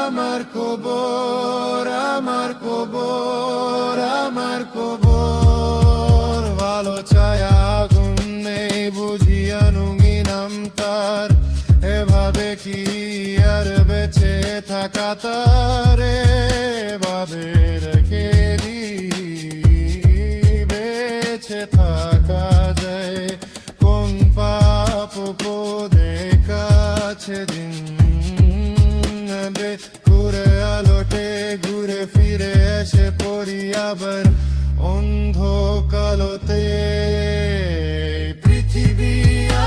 আমার কবর, আমার কবর, আমার কবর। ভালো ছায়া আগুন নেই বুঝিয়া নুঙ্গি নাম তার, এভাবে কি আর বেঁচে থাকা তার, এভাবে রেখে দি বেঁচে থাকা যায় কোন পাপ পদে কাছে দিন ঘুরে আলোটে ঘুরে ফিরে এসে পড়ি আবার অন্ধ কালোতে। পৃথিবী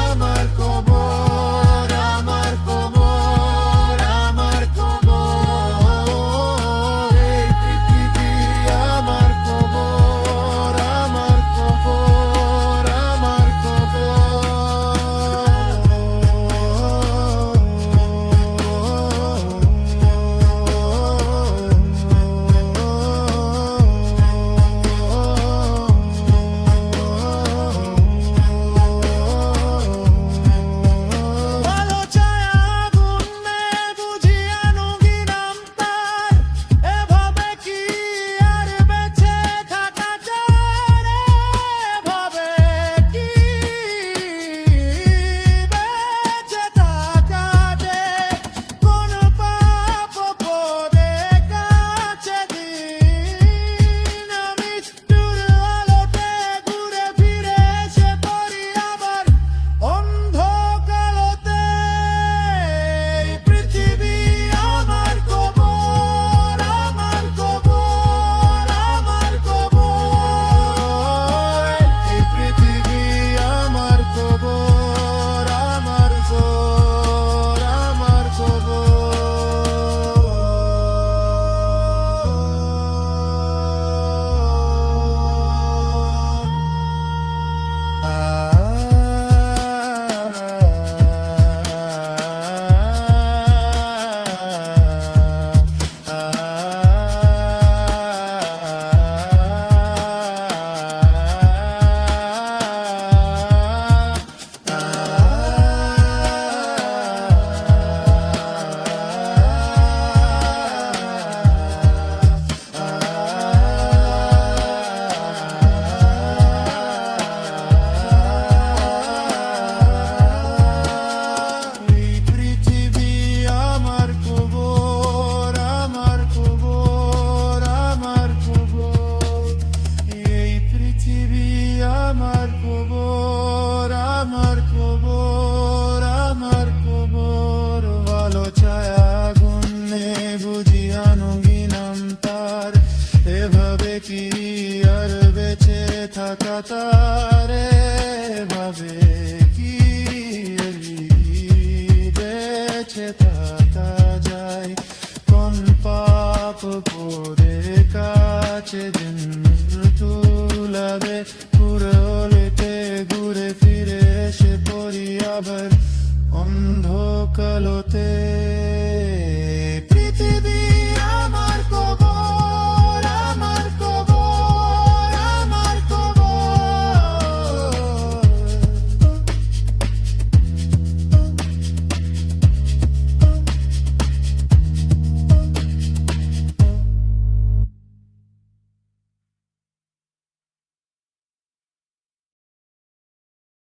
আমার কবর, আমার কবর, আমার কবর। এই পৃথিবী আমার কবর, আমার কবর, আমার ভালো ছায়া আগুন নেই বুঝিয়া নুঙ্গি নাম তার, এভাবে কি আর বেঁচে থাকা যায়, এভাবে কি বেঁচে থাকা যায় কোন পাপ পদে কাছে দিন আমি দূর আলোতে ঘুরে ফিরে এসে পড়ি আবার অন্ধ কালোতে। পৃথিবী আমার কবর, আমার কবর, আমার কবর। এই পৃথিবী আমার কবর, আমার কবর, আমার এই পৃথিবী আমার কবর, আমার কবর, আমার কবর। এই পৃথিবী আমার কবর, আমার কবর, আমার কবর। ভালো ছায়া আগুন নেই বুঝিয়া নুঙ্গি নাম তার, এভাবে কি আর বেঁচে থাকা তার, এভাবে কি আর বেঁচে থাকা যায় কোন পাপ পদে কাছে দিন তুলাবে ঘুরে হলেতে ঘুরে ফিরে এসে পড়ি আবার অন্ধ কালো।